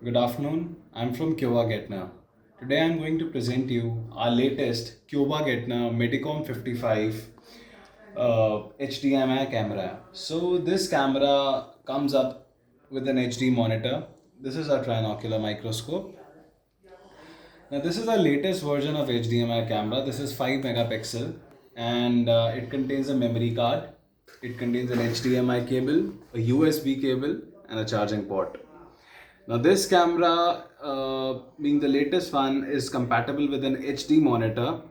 Good afternoon. I'm from Kyowa Getner. Today I'm going to present you our latest Kyowa Getner Medicom 55 HDMI camera. So this camera comes up with an HD monitor. This is a trinocular microscope. Now this is the latest version of HDMI camera. This is 5 megapixel and it contains a memory card. It contains an HDMI cable, a USB cable and a charging port. Now this camera, being the latest one, is compatible with an HD monitor,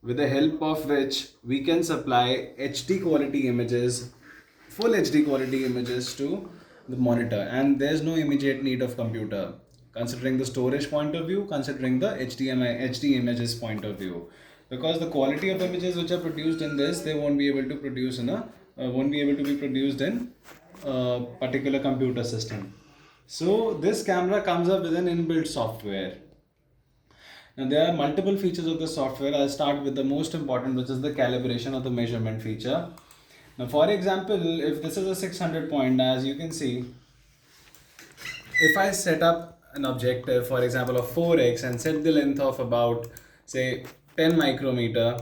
with the help of which we can supply HD quality images, full HD quality images to the monitor, and there's no immediate need of computer. Considering the storage point of view, considering the HDMI HD images point of view, because the quality of images which are produced in this, they won't be able to produce in a won't be able to be produced in a particular computer system. So this camera comes up with an inbuilt software. Now there are multiple features of the software. I'll start with the most important, which is the calibration of the measurement feature. Now for example, if this is a 600 point, as you can see, if I set up an objective, for example of 4x, and set the length of about say 10 micrometer,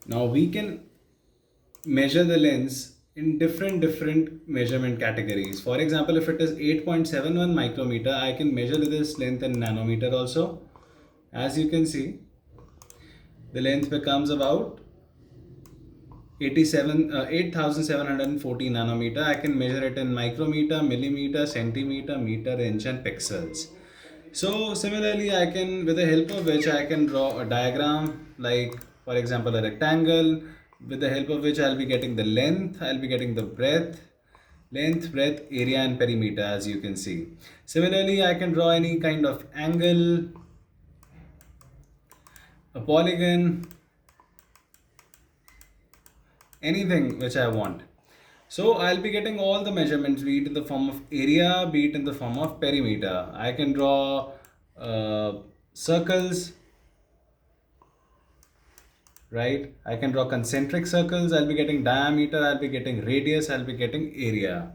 now we can measure the lens in different measurement categories. For example, if it is 8.71 micrometer, I can measure this length in nanometer also. As you can see, the length becomes about 8740 nanometer. I can measure it in micrometer, millimeter, centimeter, meter, inch and pixels. So similarly, I can, with the help of which I can draw a diagram, like for example a rectangle, with the help of which I'll be getting the length, I'll be getting the breadth, area and perimeter, as you can see. Similarly, I can draw any kind of angle, a polygon, anything which I want. So I'll be getting all the measurements, be it in the form of area, be it in the form of perimeter. I can draw circles, right? I can draw concentric circles. I'll be getting diameter, I'll be getting radius, I'll be getting area.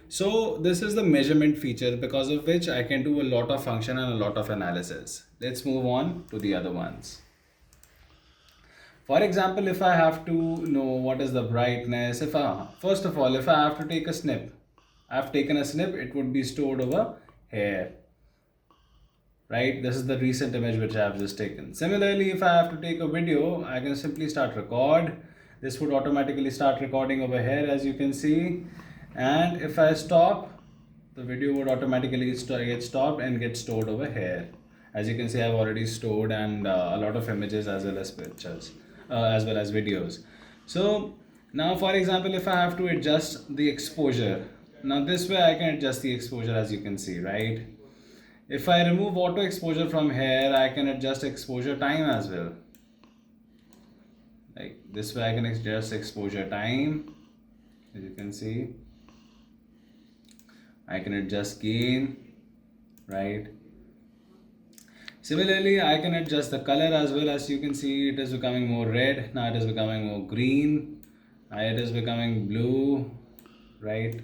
So this is the measurement feature, because of which I can do a lot of function and a lot of analysis. Let's move on to the other ones. For example, if I have to know what is the brightness, first of all, if I have to take a snip, I've taken a snip, it would be stored over here. Right, this is the recent image which I have just taken. Similarly, if I have to take a video, I can simply start record. This would automatically start recording over here, as you can see. And if I stop, the video would automatically get stopped and get stored over here. As you can see, I've already stored and a lot of images as well as pictures, as well as videos. So now, for example, if I have to adjust the exposure, now this way I can adjust the exposure, as you can see, right? If I remove auto exposure from here, I can adjust exposure time as well. Like this way I can adjust exposure time, as you can see. I can adjust gain, right? Similarly, I can adjust the color as well. As you can see, it is becoming more red. Now it is becoming more green. Now it is becoming blue, right?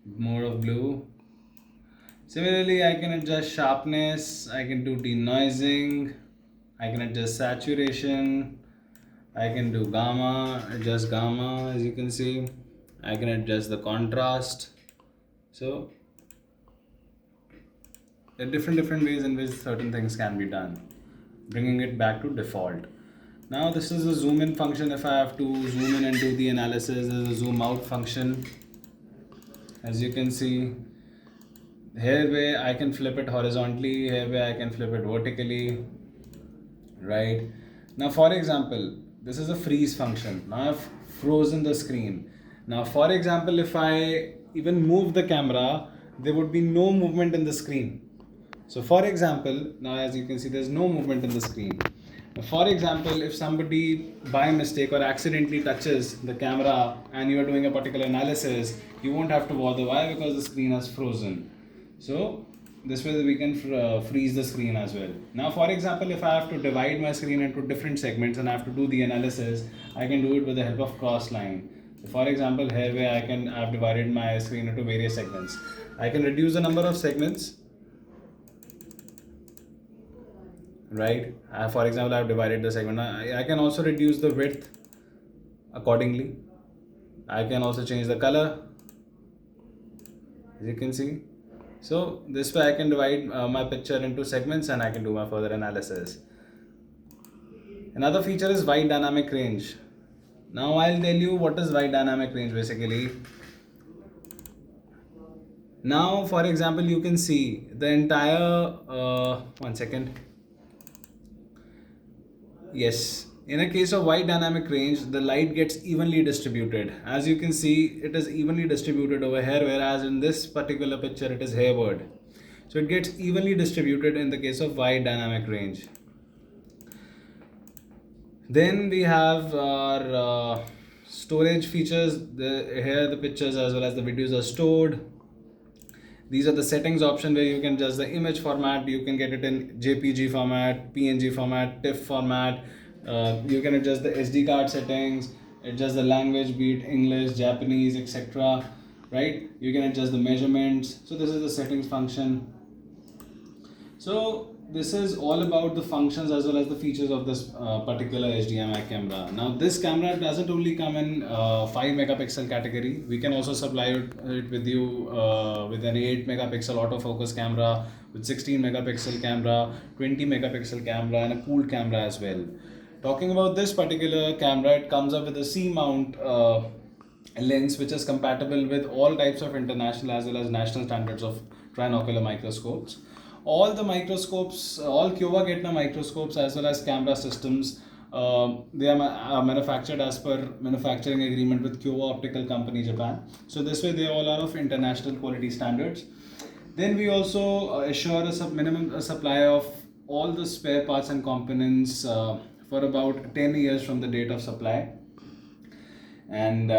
More of blue. Similarly, I can adjust sharpness, I can do denoising, I can adjust saturation, I can do gamma, adjust gamma, as you can see. I can adjust the contrast. So there are different ways in which certain things can be done, bringing it back to default. Now this is a zoom in function. If I have to zoom in and do the analysis, there's a zoom out function. As you can see, here way I can flip it horizontally, here way I can flip it vertically, right? Now for example, this is a freeze function. Now I've frozen the screen. Now for example, if I even move the camera, there would be no movement in the screen. So for example, now as you can see, there's no movement in the screen. Now, for example, if somebody by mistake or accidentally touches the camera and you are doing a particular analysis, you won't have to bother. Why? Because the screen has frozen. So this way we can freeze the screen as well. Now for example, if I have to divide my screen into different segments and I have to do the analysis, I can do it with the help of cross line. For example, here where I've divided my screen into various segments. I can reduce the number of segments, right? For example, I've divided the segment. I can also reduce the width accordingly. I can also change the color, as you can see. So this way I can divide my picture into segments and I can do my further analysis. Another feature is wide dynamic range. Now I'll tell you what is wide dynamic range basically. Now, for example, you can see the entire, one second. Yes, in a case of wide dynamic range, the light gets evenly distributed. As you can see, it is evenly distributed over here, whereas in this particular picture, it is hayward. So it gets evenly distributed in the case of wide dynamic range. Then we have our storage features. Here the pictures as well as the videos are stored. These are the settings option where you can adjust the image format. You can get it in JPG format, PNG format, TIFF format. You can adjust the SD card settings, adjust the language, be it English, Japanese, etc. Right? You can adjust the measurements. So this is the settings function. So this is all about the functions as well as the features of this particular HDMI camera. Now this camera doesn't only come in 5 megapixel category. We can also supply it with you with an 8 megapixel autofocus camera, with 16 megapixel camera, 20 megapixel camera and a cooled camera as well. Talking about this particular camera, it comes up with a C-mount lens which is compatible with all types of international as well as national standards of trinocular microscopes. All the microscopes, all Kyowa Getna microscopes as well as camera systems, they are manufactured as per manufacturing agreement with Kyowa Optical Company, Japan. So this way they all are of international quality standards. Then we also assure a minimum supply of all the spare parts and components for about 10 years from the date of supply. And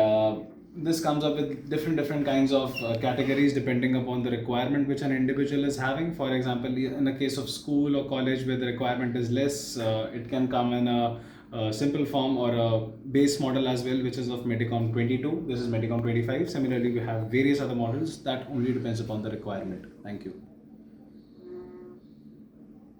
this comes up with different kinds of categories depending upon the requirement which an individual is having. For example, in a case of school or college where the requirement is less, it can come in a simple form or a base model as well, which is of Medicom 22. This is Medicom 25. Similarly, we have various other models that only depends upon the requirement. Thank you.